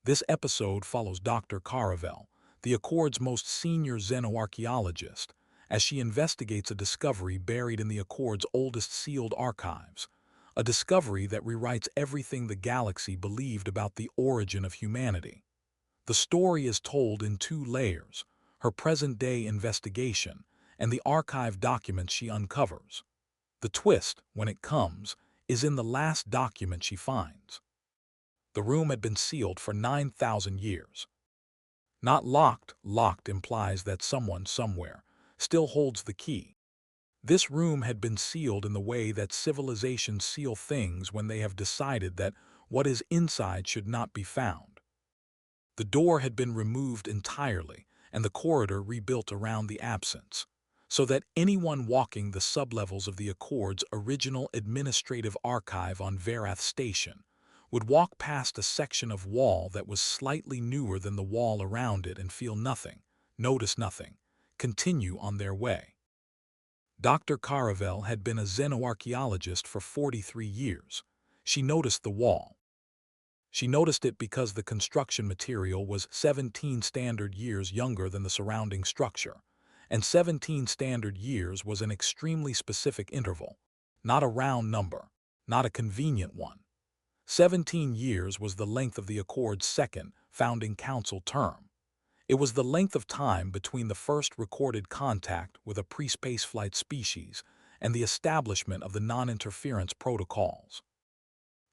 This episode follows Dr. Kaara-Vel, the Accord's most senior xenoarchaeologist, as she investigates a discovery buried in the Accord's oldest sealed archives, a discovery that rewrites everything the galaxy believed about the origin of humanity. The story is told in two layers: her present-day investigation and the archive documents she uncovers. The twist, when it comes, is in the last document she finds. The room had been sealed for 9,000 years. Not locked. Locked implies that someone somewhere still holds the key. This room had been sealed in the way that civilizations seal things when they have decided that what is inside should not be found. The door had been removed entirely and the corridor rebuilt around the absence, so that anyone walking the sublevels of the Accord's original administrative archive on Verath Station would walk past a section of wall that was slightly newer than the wall around it and feel nothing, notice nothing, continue on their way. Dr. Kaara-Vel had been a xenoarchaeologist for 43 years. She noticed the wall. She noticed it because the construction material was 17 standard years younger than the surrounding structure, and 17 standard years was an extremely specific interval, not a round number, not a convenient one. 17 years was the length of the Accord's second founding council term. It was the length of time between the first recorded contact with a pre-spaceflight species and the establishment of the non-interference protocols.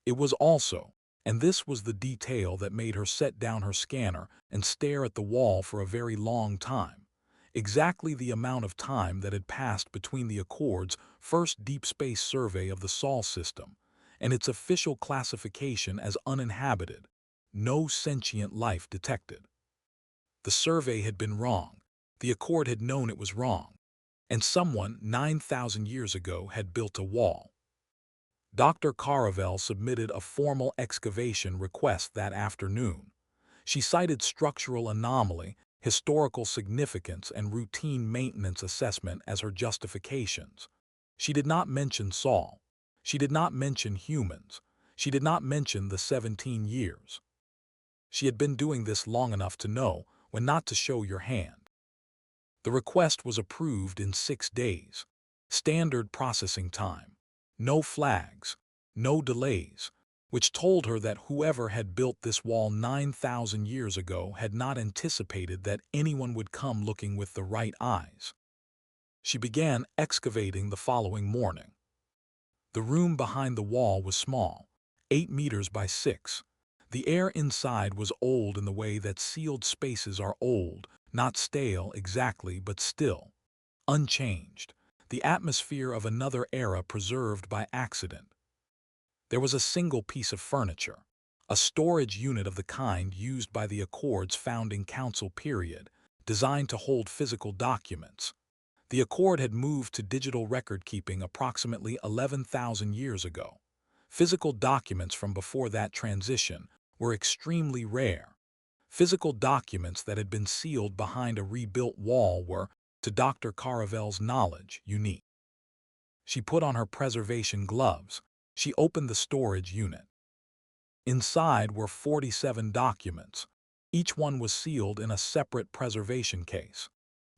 It was also, and this was the detail that made her set down her scanner and stare at the wall for a very long time, exactly the amount of time that had passed between the Accord's first deep space survey of the Sol system and its official classification as uninhabited, no sentient life detected. The survey had been wrong, the Accord had known it was wrong, and someone 9,000 years ago had built a wall. Dr. Kaara-Vel submitted a formal excavation request that afternoon. She cited structural anomaly, historical significance, and routine maintenance assessment as her justifications. She did not mention Sol. She did not mention humans. She did not mention the 17 years. She had been doing this long enough to know when not to show your hand. The request was approved in 6 days. Standard processing time. No flags. No delays, which told her that whoever had built this wall 9,000 years ago had not anticipated that anyone would come looking with the right eyes. She began excavating the following morning. The room behind the wall was small, 8 meters by 6. The air inside was old in the way that sealed spaces are old, not stale exactly, but still, unchanged. The atmosphere of another era preserved by accident. There was a single piece of furniture, a storage unit of the kind used by the Accord's founding council period, designed to hold physical documents. The Accord had moved to digital record-keeping approximately 11,000 years ago. Physical documents from before that transition were extremely rare. Physical documents that had been sealed behind a rebuilt wall were, to Dr. Kaara-Vel's knowledge, unique. She put on her preservation gloves. She opened the storage unit. Inside were 47 documents. Each one was sealed in a separate preservation case.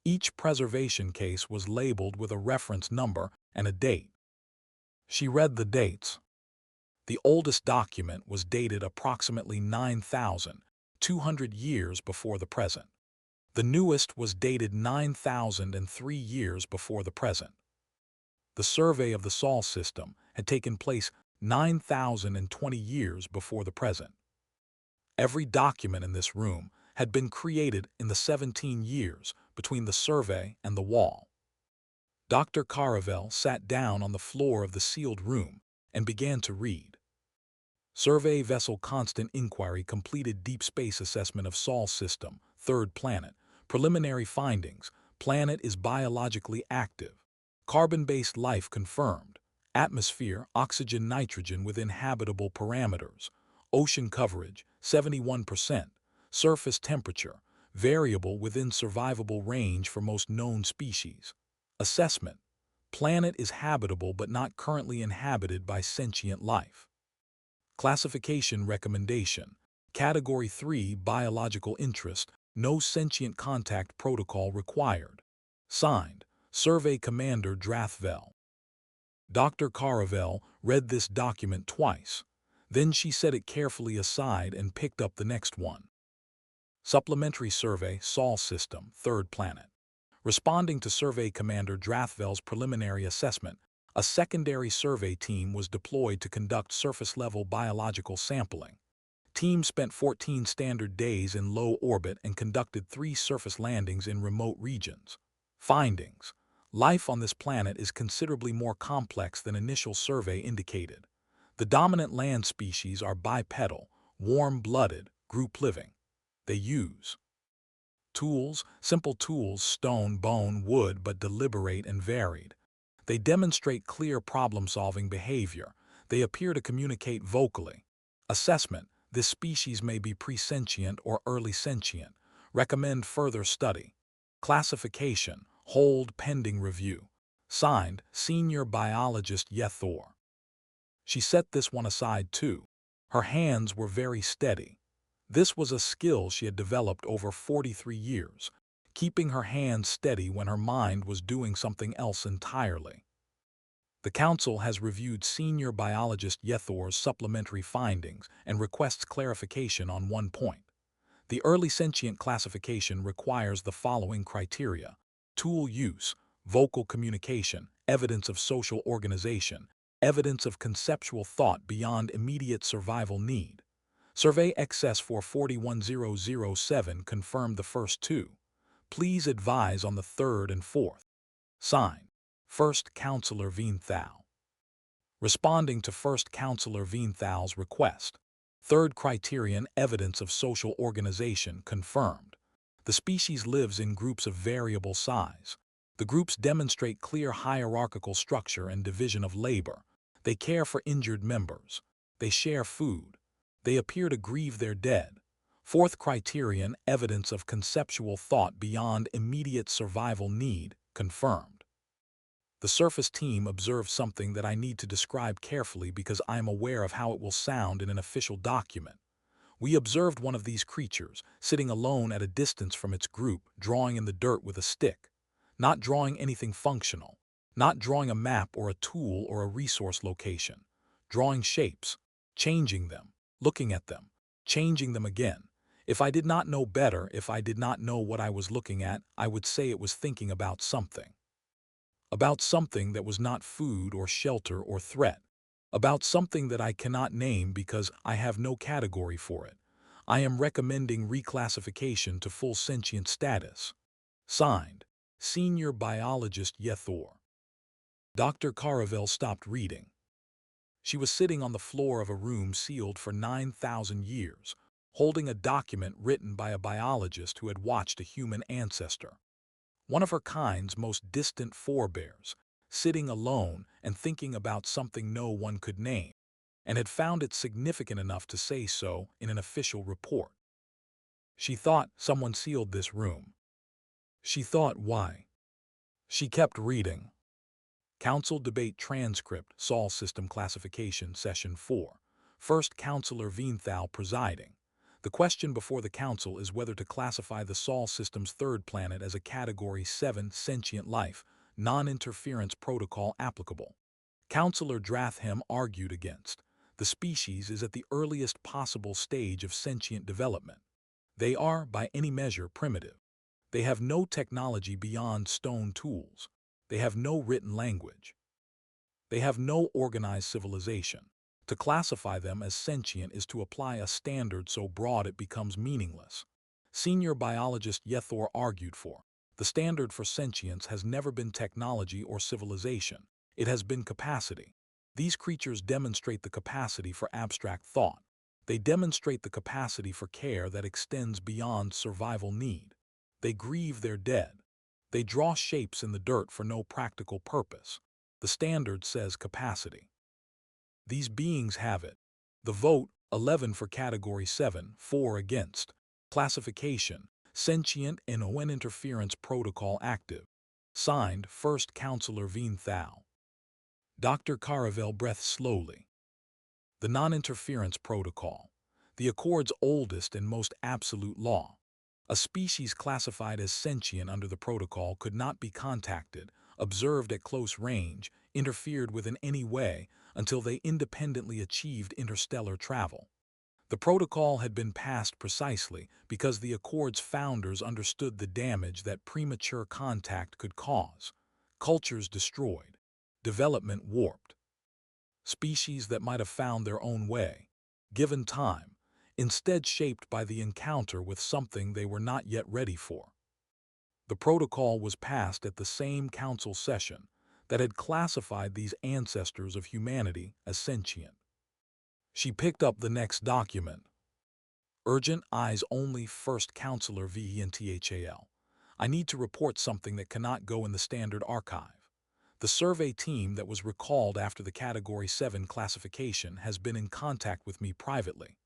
Each preservation case was labeled with a reference number and a date. She read the dates. The oldest document was dated approximately 9,200 years before the present. The newest was dated 9,003 years before the present. The survey of the Sol system had taken place 9,020 years before the present. Every document in this room had been created in the 17 years between the survey and the wall. Dr. Kaara-Vel sat down on the floor of the sealed room and began to read. Survey Vessel Constant Inquiry completed deep space assessment of Sol system, third planet. Preliminary findings: planet is biologically active. Carbon-based life confirmed. Atmosphere, oxygen, nitrogen within habitable parameters. Ocean coverage, 71%. Surface temperature, variable within survivable range for most known species. Assessment: planet is habitable but not currently inhabited by sentient life. Classification recommendation: Category 3, biological interest, no sentient contact protocol required. Signed, Survey Commander Kaara-Vel. Dr. Kaara-Vel read this document twice. Then she set it carefully aside and picked up the next one. Supplementary Survey Sol System, Third Planet. Responding to Survey Commander Kaara-Vel's preliminary assessment, a secondary survey team was deployed to conduct surface-level biological sampling. Team spent 14 standard days in low orbit and conducted 3 surface landings in remote regions. Findings: life on this planet is considerably more complex than initial survey indicated. The dominant land species are bipedal, warm-blooded, group living. They use tools, simple tools, stone, bone, wood, but deliberate and varied. They demonstrate clear problem-solving behavior. They appear to communicate vocally. Assessment: this species may be presentient or early sentient. Recommend further study. Classification: hold pending review. Signed, Senior Biologist Yethor. She set this one aside too. Her hands were very steady. This was a skill she had developed over 43 years, keeping her hands steady when her mind was doing something else entirely. The Council has reviewed Senior Biologist Yethor's supplementary findings and requests clarification on one point. The early sentient classification requires the following criteria: tool use, vocal communication, evidence of social organization, evidence of conceptual thought beyond immediate survival need. Survey XS 441007 confirmed the first two. Please advise on the third and fourth. Sign: First Counselor Veenthal. Responding to First Counselor Veenthal's request. Third criterion: evidence of social organization confirmed. The species lives in groups of variable size. The groups demonstrate clear hierarchical structure and division of labor. They care for injured members. They share food. They appear to grieve their dead. Fourth criterion: evidence of conceptual thought beyond immediate survival need confirmed. The surface team observed something that I need to describe carefully because I am aware of how it will sound in an official document. We observed one of these creatures, sitting alone at a distance from its group, drawing in the dirt with a stick. Not drawing anything functional. Not drawing a map or a tool or a resource location. Drawing shapes. Changing them. Looking at them. Changing them again. If I did not know better, if I did not know what I was looking at, I would say it was thinking about something. About something that was not food or shelter or threat. About something that I cannot name because I have no category for it. I am recommending reclassification to full sentient status. Signed, Senior Biologist Yethor. Dr. Kaara-Vel stopped reading. She was sitting on the floor of a room sealed for 9,000 years, holding a document written by a biologist who had watched a human ancestor. One of her kind's most distant forebears, sitting alone and thinking about something no one could name, and had found it significant enough to say so in an official report. She thought someone sealed this room. She thought, why? She kept reading. Council Debate Transcript, Sol System Classification, Session 4. First Counselor Veenthal presiding. The question before the Council is whether to classify the Sol System's third planet as a Category 7 sentient life, non-interference protocol applicable. Counselor Dratham argued against. The species is at the earliest possible stage of sentient development. They are, by any measure, primitive. They have no technology beyond stone tools. They have no written language. They have no organized civilization. To classify them as sentient is to apply a standard so broad it becomes meaningless. Senior Biologist Yethor argued for. The standard for sentience has never been technology or civilization. It has been capacity. These creatures demonstrate the capacity for abstract thought. They demonstrate the capacity for care that extends beyond survival need. They grieve their dead. They draw shapes in the dirt for no practical purpose. The standard says capacity. These beings have it. The vote, 11 for Category 7, 4 against. Classification, sentient and non-interference protocol active. Signed, First Counselor Veenthal. Dr. Kaara-Vel breathed slowly. The non-interference protocol. the Accord's oldest and most absolute law. A species classified as sentient under the protocol could not be contacted, observed at close range, interfered with in any way until they independently achieved interstellar travel. The protocol had been passed precisely because the Accord's founders understood the damage that premature contact could cause. Cultures destroyed, development warped, species that might have found their own way, given time, instead shaped by the encounter with something they were not yet ready for. The protocol was passed at the same council session that had classified these ancestors of humanity as sentient. She picked up the next document. Urgent eyes only, First Counselor VENTHAL. I need to report something that cannot go in the standard archive. The survey team that was recalled after the Category 7 classification has been in contact with me privately.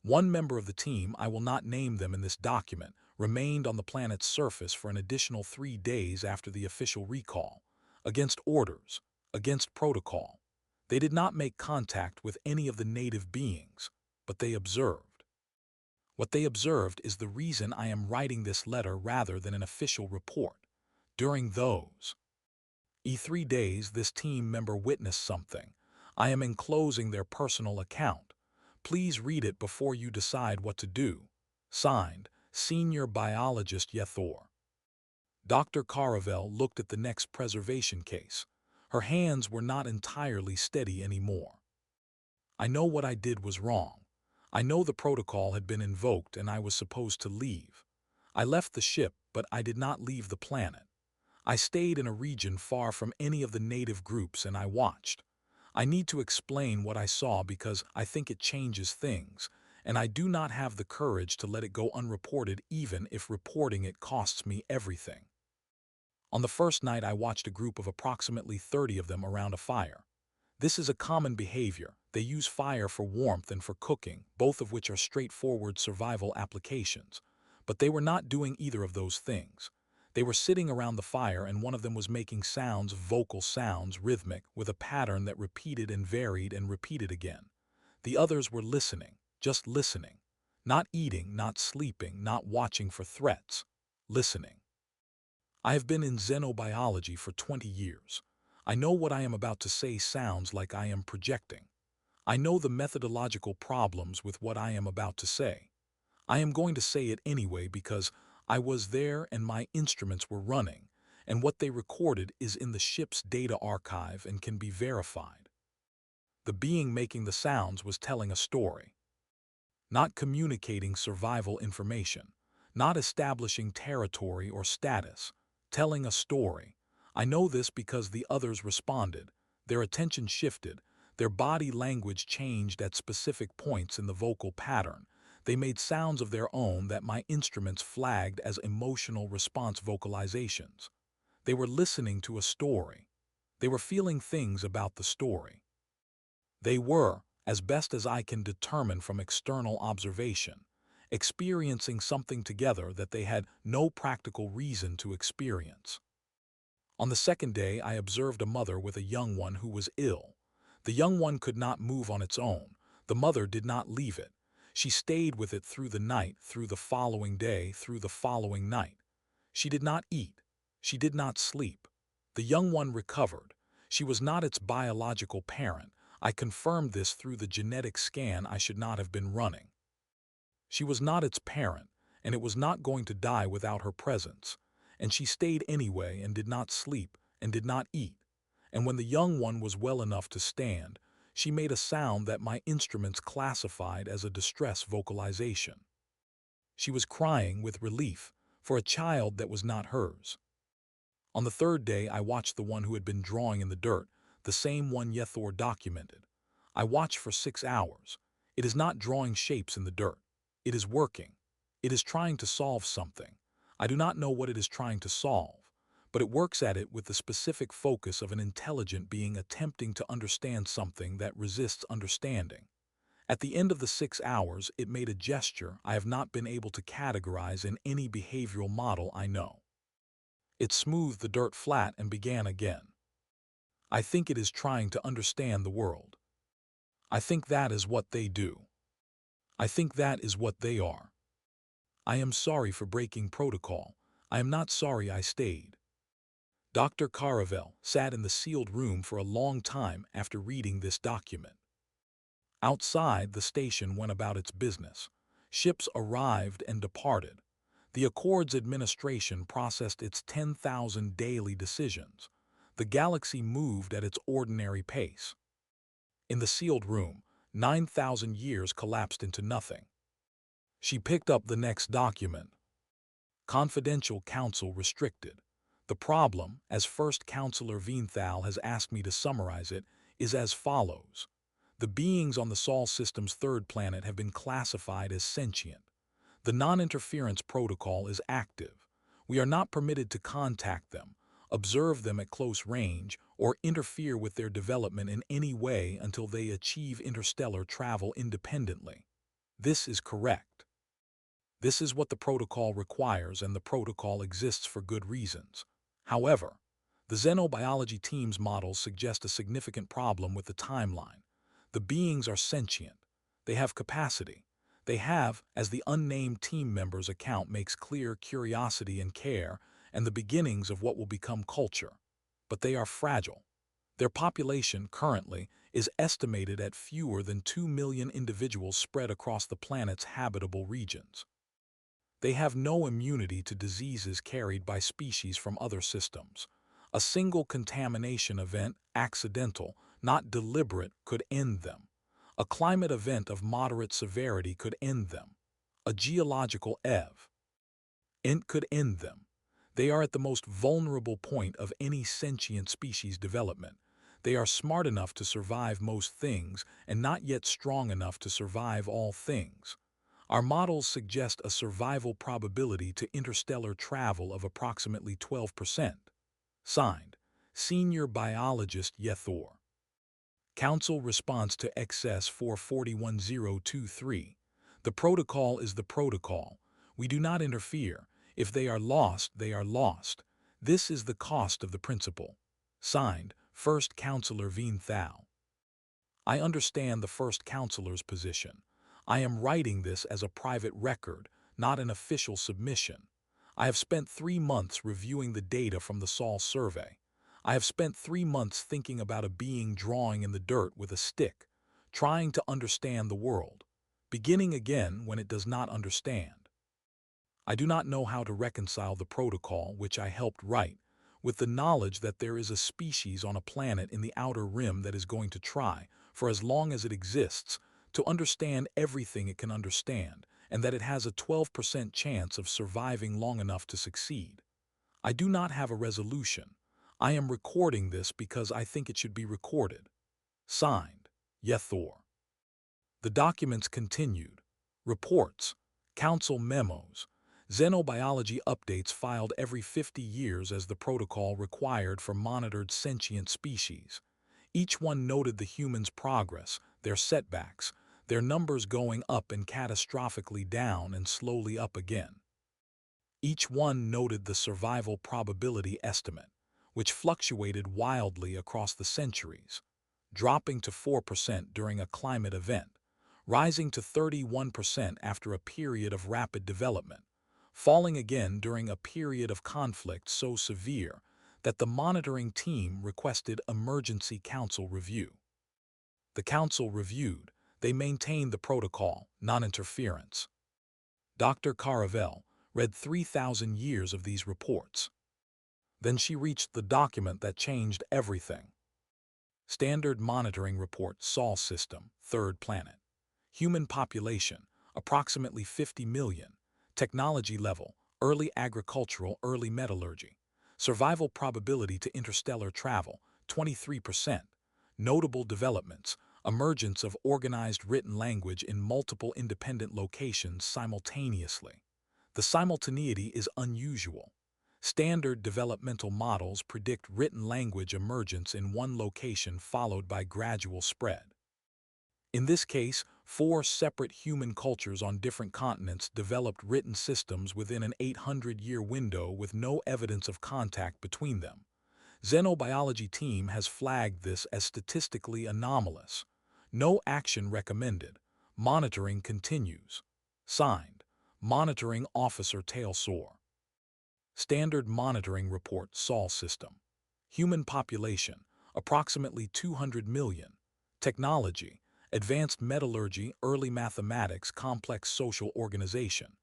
One member of the team, I will not name them in this document, remained on the planet's surface for an additional 3 days after the official recall, against orders, against protocol. They did not make contact with any of the native beings, but they observed. What they observed is the reason I am writing this letter rather than an official report. During those E3 days, this team member witnessed something. I am enclosing their personal account. Please read it before you decide what to do. Signed, Senior Biologist Yethor. Dr. Kaara-Vel looked at the next preservation case. Her hands were not entirely steady anymore. I know what I did was wrong. I know the protocol had been invoked and I was supposed to leave. I left the ship, but I did not leave the planet. I stayed in a region far from any of the native groups and I watched. I need to explain what I saw because I think it changes things, and I do not have the courage to let it go unreported even if reporting it costs me everything. On the first night, I watched a group of approximately 30 of them around a fire. This is a common behavior. They use fire for warmth and for cooking, both of which are straightforward survival applications. But they were not doing either of those things. They were sitting around the fire and one of them was making sounds, vocal sounds, rhythmic, with a pattern that repeated and varied and repeated again. The others were listening, just listening. Not eating, not sleeping, not watching for threats. Listening. I have been in xenobiology for 20 years. I know what I am about to say sounds like I am projecting. I know the methodological problems with what I am about to say. I am going to say it anyway because I was there and my instruments were running, and what they recorded is in the ship's data archive and can be verified. The being making the sounds was telling a story. Not communicating survival information, not establishing territory or status, telling a story. I know this because the others responded, their attention shifted, their body language changed at specific points in the vocal pattern. They made sounds of their own that my instruments flagged as emotional response vocalizations. They were listening to a story. They were feeling things about the story. They were, as best as I can determine from external observation, experiencing something together that they had no practical reason to experience. On the second day, I observed a mother with a young one who was ill. The young one could not move on its own. The mother did not leave it. She stayed with it through the night, through the following day, through the following night. She did not eat. She did not sleep. The young one recovered. She was not its biological parent. I confirmed this through the genetic scan I should not have been running. She was not its parent, and it was not going to die without her presence. And she stayed anyway and did not sleep and did not eat. And when the young one was well enough to stand, she made a sound that my instruments classified as a distress vocalization. She was crying with relief for a child that was not hers. On the third day, I watched the one who had been drawing in the dirt, the same one Yethor documented. I watched for 6 hours. It is not drawing shapes in the dirt. It is working. It is trying to solve something. I do not know what it is trying to solve, but it works at it with the specific focus of an intelligent being attempting to understand something that resists understanding. At the end of the 6 hours, it made a gesture I have not been able to categorize in any behavioral model I know. It smoothed the dirt flat and began again. I think it is trying to understand the world. I think that is what they do. I think that is what they are. I am sorry for breaking protocol. I am not sorry I stayed. Dr. Kaara-Vel sat in the sealed room for a long time after reading this document. Outside, the station went about its business. Ships arrived and departed. The Accord's administration processed its 10,000 daily decisions. The galaxy moved at its ordinary pace. In the sealed room, 9,000 years collapsed into nothing. She picked up the next document. Confidential counsel restricted. The problem, as First Counselor Veenthal has asked me to summarize it, is as follows. The beings on the Sol system's third planet have been classified as sentient. The non-interference protocol is active. We are not permitted to contact them, observe them at close range, or interfere with their development in any way until they achieve interstellar travel independently. This is correct. This is what the protocol requires, and the protocol exists for good reasons. However, the xenobiology team's models suggest a significant problem with the timeline. The beings are sentient. They have capacity. They have, as the unnamed team member's account makes clear, curiosity and care, and the beginnings of what will become culture. But they are fragile. Their population, currently, is estimated at fewer than 2 million individuals spread across the planet's habitable regions. They have no immunity to diseases carried by species from other systems. A single contamination event, accidental, not deliberate, could end them. A climate event of moderate severity could end them. A geological event could end them. They are at the most vulnerable point of any sentient species development. They are smart enough to survive most things and not yet strong enough to survive all things. Our models suggest a survival probability to interstellar travel of approximately 12%. Signed, Senior Biologist Yethor. Council response to XS 441023. The protocol is the protocol. We do not interfere. If they are lost, they are lost. This is the cost of the principle. Signed, First Counselor Veenthal. I understand the First Counselor's position. I am writing this as a private record, not an official submission. I have spent 3 months reviewing the data from the Sol survey. I have spent 3 months thinking about a being drawing in the dirt with a stick, trying to understand the world, beginning again when it does not understand. I do not know how to reconcile the protocol which I helped write with the knowledge that there is a species on a planet in the outer rim that is going to try, for as long as it exists, to understand everything it can understand, and that it has a 12% chance of surviving long enough to succeed. I do not have a resolution. I am recording this because I think it should be recorded. Signed, Yethor. The documents continued. Reports, council memos, xenobiology updates filed every 50 years as the protocol required for monitored sentient species. Each one noted the humans' progress, their setbacks, their numbers going up and catastrophically down and slowly up again. Each one noted the survival probability estimate, which fluctuated wildly across the centuries, dropping to 4% during a climate event, rising to 31% after a period of rapid development, falling again during a period of conflict so severe that the monitoring team requested emergency council review. The council reviewed. They maintained the protocol, non-interference. Dr. Kaara-Vel read 3,000 years of these reports. Then she reached the document that changed everything. Standard Monitoring Report Sol System, Third Planet. Human population, approximately 50 million. Technology level, early agricultural, early metallurgy. Survival probability to interstellar travel, 23%. Notable developments, emergence of organized written language in multiple independent locations simultaneously. The simultaneity is unusual. Standard developmental models predict written language emergence in one location followed by gradual spread. In this case, 4 separate human cultures on different continents developed written systems within an 800-year window with no evidence of contact between them. Xenobiology team has flagged this as statistically anomalous. No action recommended. Monitoring continues. Signed, Monitoring Officer Tailsore. Standard Monitoring Report Sol System. Human population, approximately 200 million. Technology, advanced metallurgy, early mathematics, complex social organization.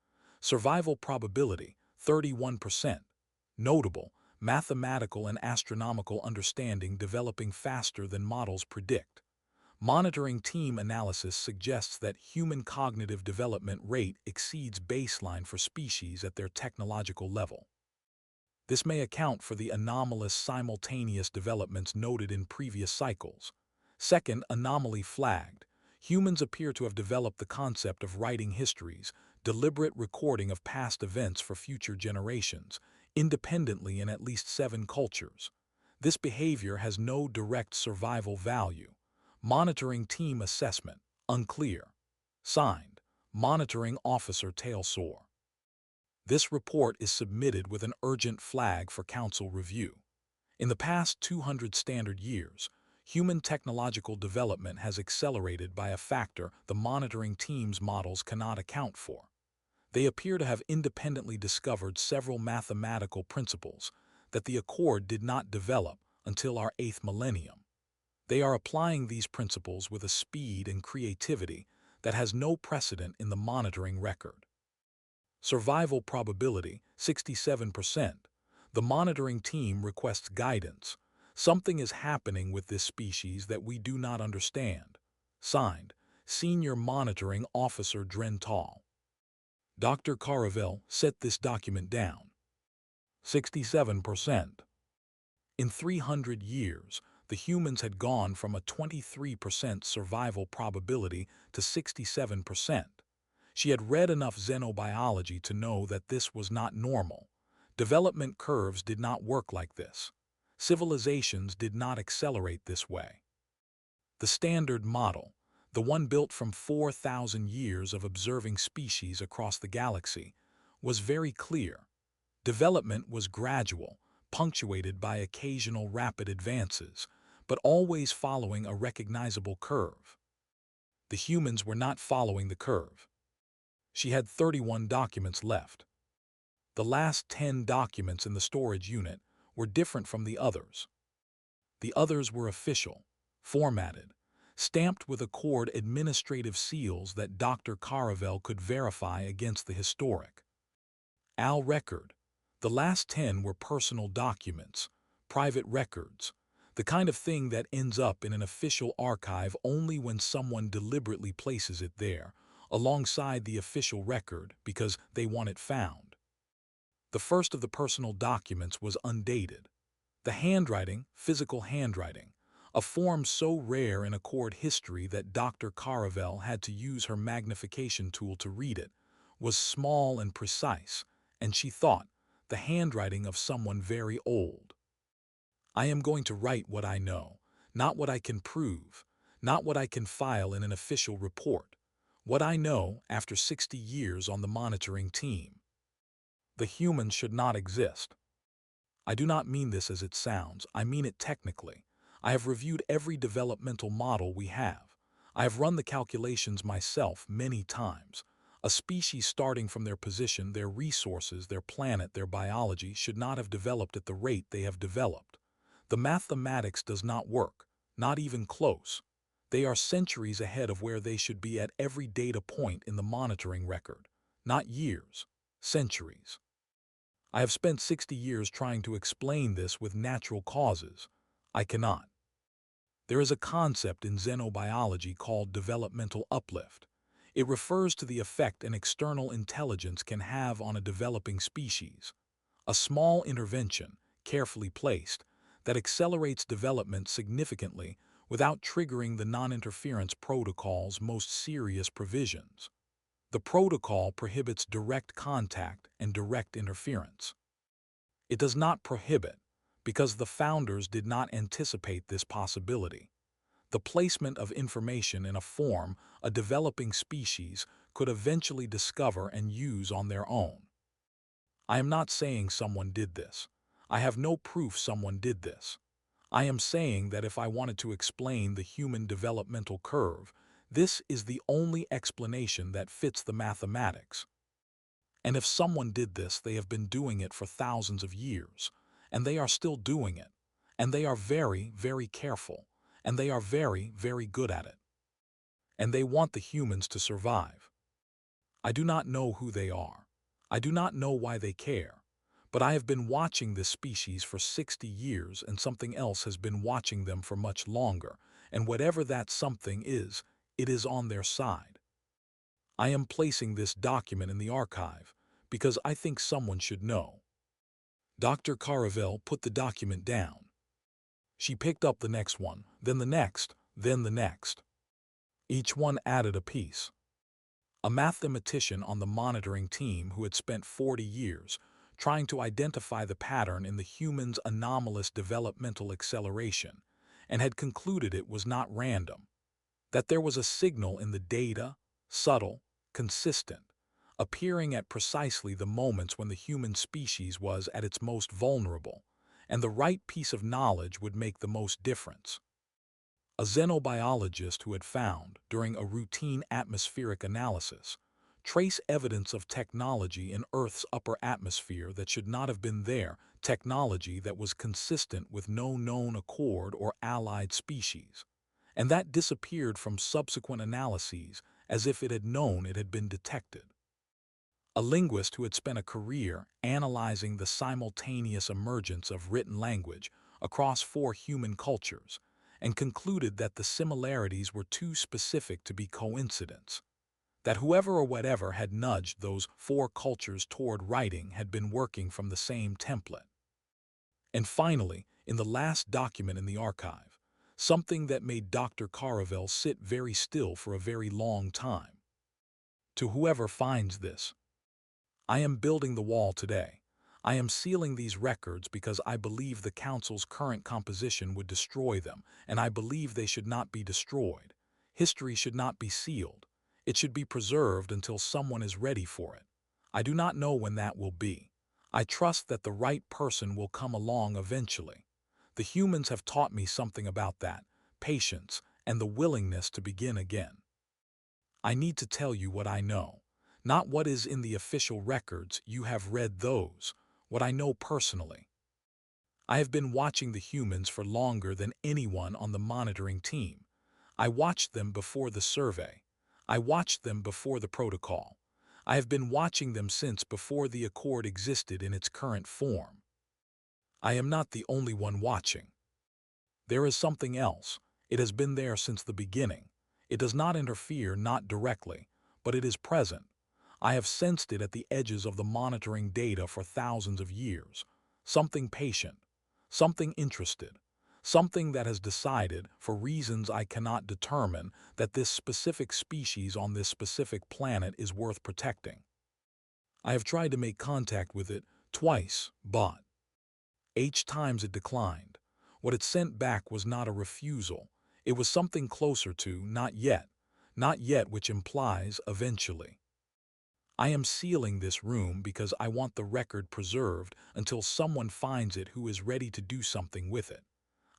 Survival probability, 31%. Notable, mathematical and astronomical understanding developing faster than models predict. Monitoring team analysis suggests that human cognitive development rate exceeds baseline for species at their technological level. This may account for the anomalous simultaneous developments noted in previous cycles. Second, anomaly flagged. Humans appear to have developed the concept of writing histories, deliberate recording of past events for future generations, independently in at least 7 cultures. This behavior has no direct survival value. Monitoring team assessment, unclear. Signed, Monitoring Officer Tailsore. This report is submitted with an urgent flag for council review. In the past 200 standard years, human technological development has accelerated by a factor the monitoring team's models cannot account for. They appear to have independently discovered several mathematical principles that the Accord did not develop until our 8th millennium. They are applying these principles with a speed and creativity that has no precedent in the monitoring record. Survival probability, 67%. The monitoring team requests guidance. Something is happening with this species that we do not understand. Signed, Senior Monitoring Officer Drental. Dr. Kaara-Vel set this document down. 67%. In 300 years, the humans had gone from a 23% survival probability to 67%. She had read enough xenobiology to know that this was not normal. Development curves did not work like this. Civilizations did not accelerate this way. The standard model, the one built from 4,000 years of observing species across the galaxy, was very clear. Development was gradual, punctuated by occasional rapid advances, but always following a recognizable curve. The humans were not following the curve. She had 31 documents left. The last 10 documents in the storage unit were different from the others. The others were official, formatted, stamped with Accord administrative seals that Dr. Kaara-Vel could verify against the historic. Al record. The last 10 were personal documents, private records, the kind of thing that ends up in an official archive only when someone deliberately places it there, alongside the official record because they want it found. The first of the personal documents was undated. The handwriting, physical handwriting, a form so rare in Accord history that Dr. Kaara-Vel had to use her magnification tool to read it, was small and precise, and she thought, the handwriting of someone very old. I am going to write what I know, not what I can prove, not what I can file in an official report. What I know after 60 years on the monitoring team. The humans should not exist. I do not mean this as it sounds, I mean it technically. I have reviewed every developmental model we have. I have run the calculations myself many times. A species starting from their position, their resources, their planet, their biology should not have developed at the rate they have developed. The mathematics does not work, not even close. They are centuries ahead of where they should be at every data point in the monitoring record. Not years, centuries. I have spent 60 years trying to explain this with natural causes. I cannot. There is a concept in xenobiology called developmental uplift. It refers to the effect an external intelligence can have on a developing species. A small intervention, carefully placed, that accelerates development significantly without triggering the non-interference protocol's most serious provisions. The protocol prohibits direct contact and direct interference. It does not prohibit, because the founders did not anticipate this possibility. The placement of information in a form a developing species could eventually discover and use on their own. I am not saying someone did this. I have no proof someone did this. I am saying that if I wanted to explain the human developmental curve, This is the only explanation that fits the mathematics. And if someone did this, they have been doing it for thousands of years, and they are still doing it, and they are very, very careful, and they are very, very good at it. And they want the humans to survive. I do not know who they are. I do not know why they care. But I have been watching this species for 60 years, and something else has been watching them for much longer, and whatever that something is, it is on their side. I am placing this document in the archive because I think someone should know. Dr. Kaara-Vel put the document down. She picked up the next one, then the next, then the next. Each one added a piece. A mathematician on the monitoring team who had spent 40 years trying to identify the pattern in the human's anomalous developmental acceleration and had concluded it was not random, that there was a signal in the data, subtle, consistent, appearing at precisely the moments when the human species was at its most vulnerable, and the right piece of knowledge would make the most difference. A xenobiologist who had found, during a routine atmospheric analysis, trace evidence of technology in Earth's upper atmosphere that should not have been there, technology that was consistent with no known accord or allied species, and that disappeared from subsequent analyses as if it had known it had been detected. A linguist who had spent a career analyzing the simultaneous emergence of written language across 4 human cultures and concluded that the similarities were too specific to be coincidence, that whoever or whatever had nudged those 4 cultures toward writing had been working from the same template. And finally, in the last document in the archive, something that made Dr. Kaara-Vel sit very still for a very long time. To whoever finds this, I am building the wall today. I am sealing these records because I believe the Council's current composition would destroy them, and I believe they should not be destroyed. History should not be sealed. It should be preserved until someone is ready for it. I do not know when that will be. I trust that the right person will come along eventually. The humans have taught me something about that, patience, and the willingness to begin again. I need to tell you what I know. Not what is in the official records, you have read those, what I know personally. I have been watching the humans for longer than anyone on the monitoring team. I watched them before the survey. I watched them before the protocol. I have been watching them since before the Accord existed in its current form. I am not the only one watching. There is something else. It has been there since the beginning. It does not interfere, not directly, but it is present. I have sensed it at the edges of the monitoring data for thousands of years. Something patient, something interested, something that has decided, for reasons I cannot determine, that this specific species on this specific planet is worth protecting. I have tried to make contact with it twice, but each times it declined. What it sent back was not a refusal. It was something closer to not yet, which implies eventually. I am sealing this room because I want the record preserved until someone finds it who is ready to do something with it.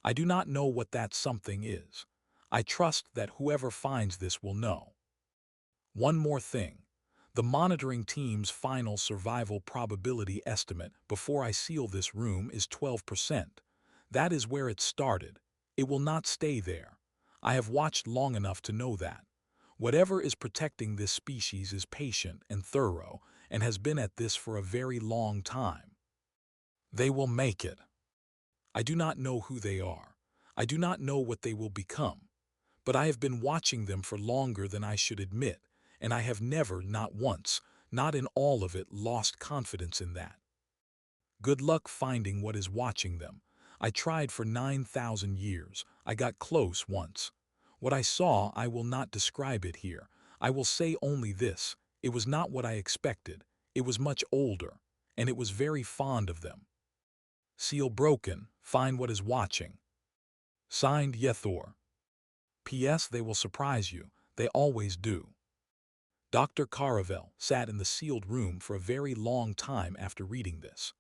I do not know what that something is. I trust that whoever finds this will know. One more thing. The monitoring team's final survival probability estimate before I seal this room is 12%. That is where it started. It will not stay there. I have watched long enough to know that. Whatever is protecting this species is patient and thorough and has been at this for a very long time. They will make it. I do not know who they are. I do not know what they will become. But I have been watching them for longer than I should admit, and I have never, not once, not in all of it, lost confidence in that. Good luck finding what is watching them. I tried for 9,000 years. I got close once. What I saw, I will not describe it here. I will say only this. It was not what I expected. It was much older, and it was very fond of them. Seal broken. Find what is watching. Signed, Yethor. P.S. They will surprise you. They always do. Dr. Kaara-Vel sat in the sealed room for a very long time after reading this.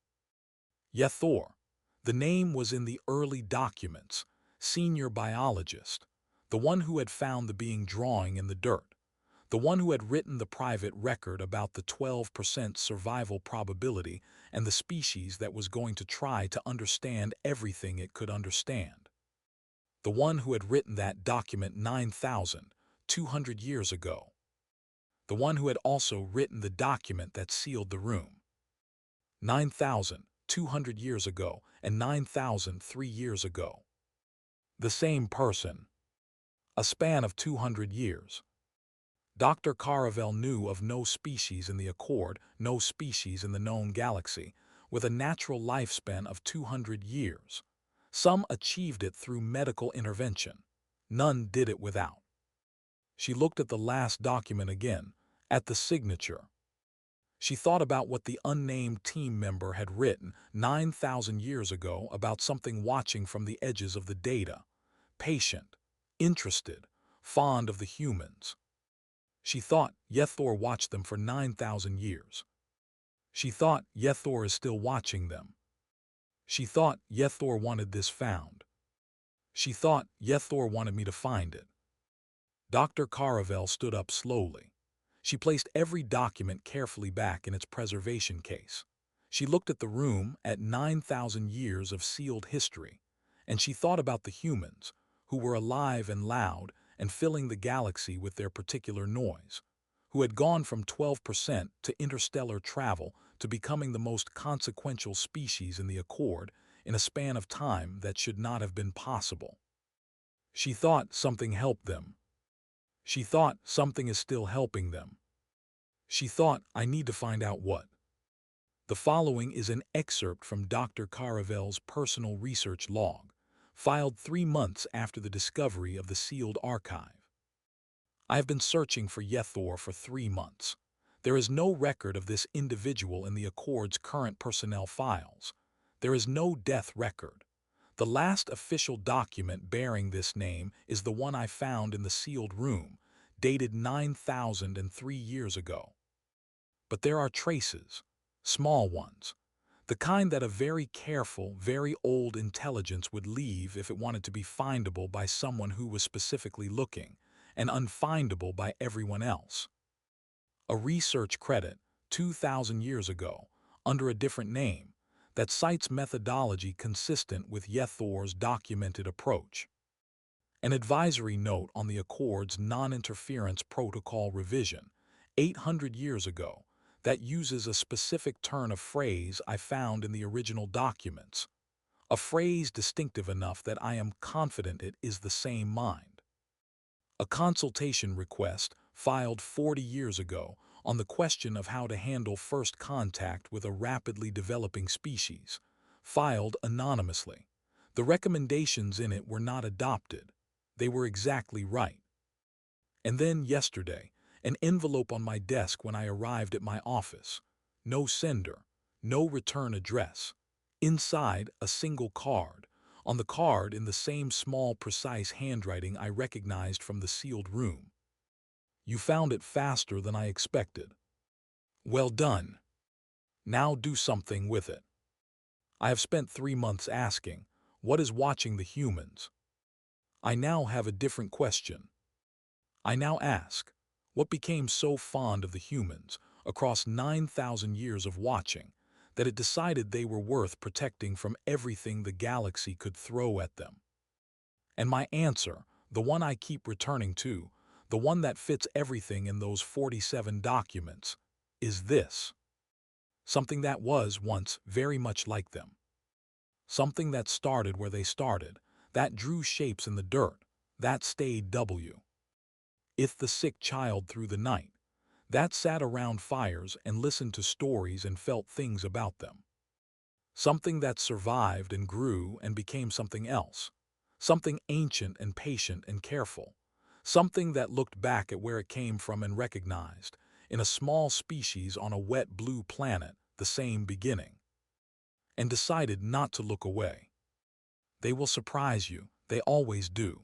Yethor. The name was in the early documents. Senior biologist. the one who had found the being drawing in the dirt, the one who had written the private record about the 12% survival probability and the species that was going to try to understand everything it could understand. The one who had written that document 9,200 years ago. The one who had also written the document that sealed the room. 9,200 years ago and 9,003 years ago. The same person. A span of 200 years. Dr. Kaara-Vel knew of no species in the Accord, no species in the known galaxy, with a natural lifespan of 200 years. Some achieved it through medical intervention. None did it without. She looked at the last document again, at the signature. She thought about what the unnamed team member had written 9,000 years ago about something watching from the edges of the data, patient, interested, fond of the humans. She thought Yethor watched them for 9,000 years. She thought Yethor is still watching them. She thought Yethor wanted this found. She thought Yethor wanted me to find it. Dr. Kaara-Vel stood up slowly. She placed every document carefully back in its preservation case. She looked at the room, at 9,000 years of sealed history, and she thought about the humans, who were alive and loud and filling the galaxy with their particular noise, who had gone from 12% to interstellar travel to becoming the most consequential species in the Accord in a span of time that should not have been possible. She thought something helped them. She thought something is still helping them. She thought, I need to find out what. The following is an excerpt from Dr. Kaara-Vel's personal research log, filed 3 months after the discovery of the sealed archive. I have been searching for Yethor for 3 months. There is no record of this individual in the Accord's current personnel files. There is no death record. The last official document bearing this name is the one I found in the sealed room, dated 9,003 years ago. But there are traces, small ones, the kind that a very careful, very old intelligence would leave if it wanted to be findable by someone who was specifically looking, and unfindable by everyone else. A research credit, 2,000 years ago, under a different name, that cites methodology consistent with Yethor's documented approach. An advisory note on the Accord's non-interference protocol revision, 800 years ago, that uses a specific turn of phrase I found in the original documents, a phrase distinctive enough that I am confident it is the same mind. A consultation request filed 40 years ago on the question of how to handle first contact with a rapidly developing species, filed anonymously. The recommendations in it were not adopted. They were exactly right. And then yesterday, an envelope on my desk when I arrived at my office. No sender, no return address. Inside, a single card. On the card, in the same small, precise handwriting I recognized from the sealed room. You found it faster than I expected. Well done. Now do something with it. I have spent 3 months asking, what is watching the humans? I now have a different question. I now ask, what became so fond of the humans across 9,000 years of watching that it decided they were worth protecting from everything the galaxy could throw at them? And my answer, the one I keep returning to, the one that fits everything in those 47 documents, is this. Something that was once very much like them. Something that started where they started, that drew shapes in the dirt, that stayed If the sick child through the night, that sat around fires and listened to stories and felt things about them. Something that survived and grew and became something else. Something ancient and patient and careful. Something that looked back at where it came from and recognized, in a small species on a wet blue planet, the same beginning. And decided not to look away. They will surprise you, they always do.